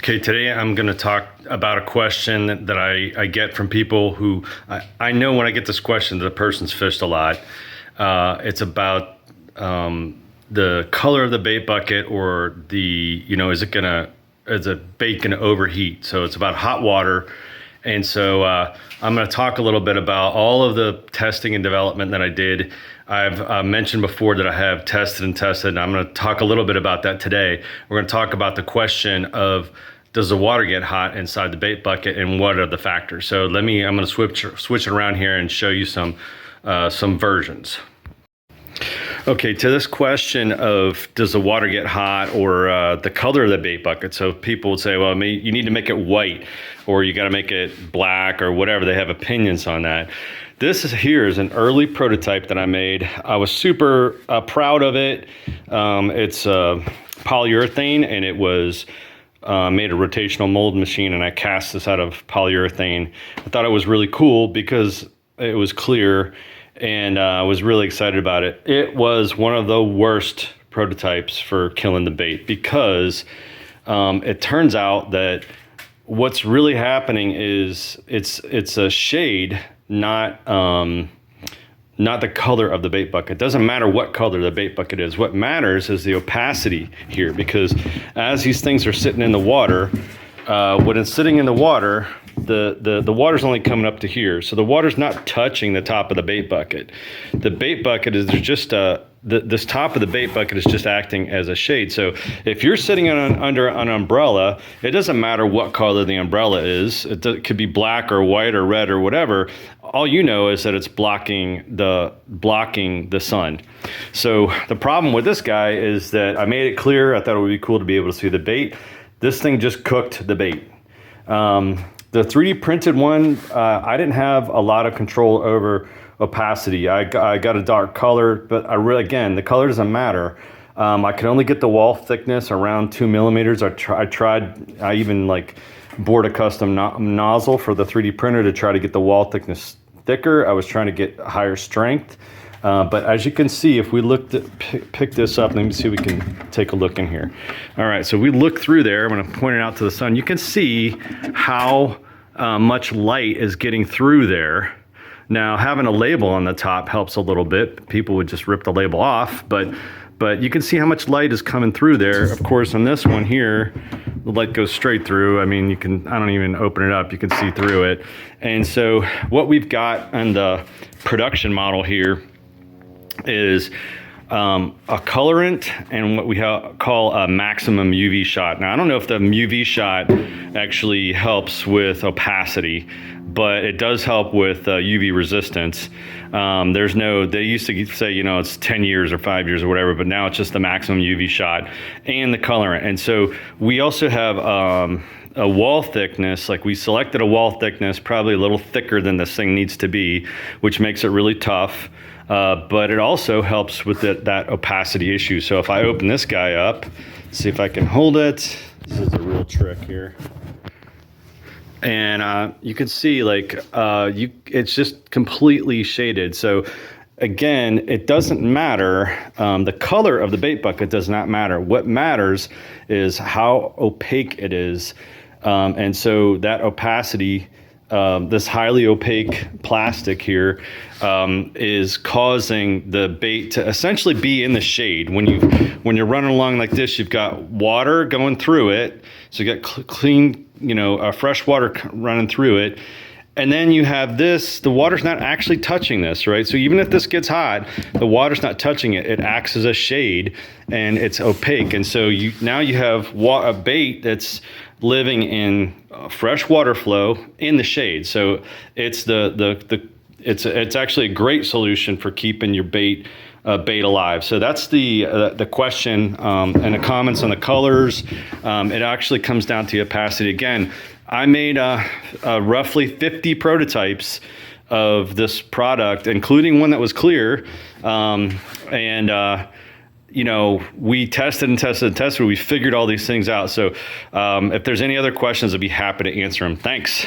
Okay, today I'm going to talk about a question that I get from people who I know when I get this question, the person's fished a lot. It's about the color of the bait bucket, or is the bait going to overheat? So it's about hot water. And so I'm going to talk a little bit about all of the testing and development that I did. I've mentioned before that I have tested and tested, and I'm going to talk a little bit about that today. We're going to talk about the question of, does the water get hot inside the bait bucket, and what are the factors? So I'm going to switch it around here and show you some versions. Okay, to this question of does the water get hot, or the color of the bait bucket. So people would say, well, you need to make it white, or you got to make it black, or whatever. They have opinions on that. Here is an early prototype that I made. I was super proud of it. It's polyurethane, and it was made a rotational mold machine, and I cast this out of polyurethane. I thought it was really cool because it was clear, and I was really excited about it. It was one of the worst prototypes for killing the bait, because it turns out that what's really happening is it's a shade, not the color of the bait bucket. It doesn't matter what color the bait bucket is. What matters is the opacity here, because as these things are sitting in the water, when it's sitting in the water, the water's only coming up to here. So the water's not touching the top of the bait bucket. The bait bucket is just this top of the bait bucket is just acting as a shade. So if you're sitting under an umbrella, it doesn't matter what color the umbrella is. It could be black or white or red or whatever. All you know is that it's blocking the sun. So the problem with this guy is that I made it clear. I thought it would be cool to be able to see the bait. This thing just cooked the bait. The 3D printed one, I didn't have a lot of control over opacity. I got a dark color, but again, the color doesn't matter. I could only get the wall thickness around 2 millimeters. I even bored a custom nozzle for the 3D printer to try to get the wall thickness thicker. I was trying to get higher strength. But as you can see, if we pick this up, let me see if we can take a look in here. All right, so we look through there. I'm going to point it out to the sun. You can see how much light is getting through there. Now, having a label on the top helps a little bit. People would just rip the label off, but you can see how much light is coming through there. Of course, on this one here, the light goes straight through. I mean, I don't even open it up. You can see through it. And so what we've got on the production model here is a colorant and what we call a maximum UV shot. Now, I don't know if the UV shot actually helps with opacity, but it does help with UV resistance. They used to say, it's 10 years or 5 years or whatever, but now it's just the maximum UV shot and the colorant. And so we also have a wall thickness. We selected a wall thickness probably a little thicker than this thing needs to be, which makes it really tough. But it also helps with that opacity issue. So if I open this guy up, see if I can hold it. This is a real trick here. And you can see it's just completely shaded. So again, it doesn't matter. The color of the bait bucket does not matter. What matters is how opaque it is. And so that opacity, this highly opaque plastic here, is causing the bait to essentially be in the shade. When you're running along like this, you've got water going through it. So you got clean, fresh water running through it. And then you have this, the water's not actually touching this, right? So even if this gets hot, the water's not touching it. It acts as a shade, and it's opaque. And so now you have a bait that's living in fresh water flow in the shade. So it's it's actually a great solution for keeping your bait alive. So that's the question and the comments on the colors. It actually comes down to opacity. Again, I made roughly 50 prototypes of this product, including one that was clear. We tested and tested and tested. We figured all these things out. So if there's any other questions, I'd be happy to answer them. Thanks.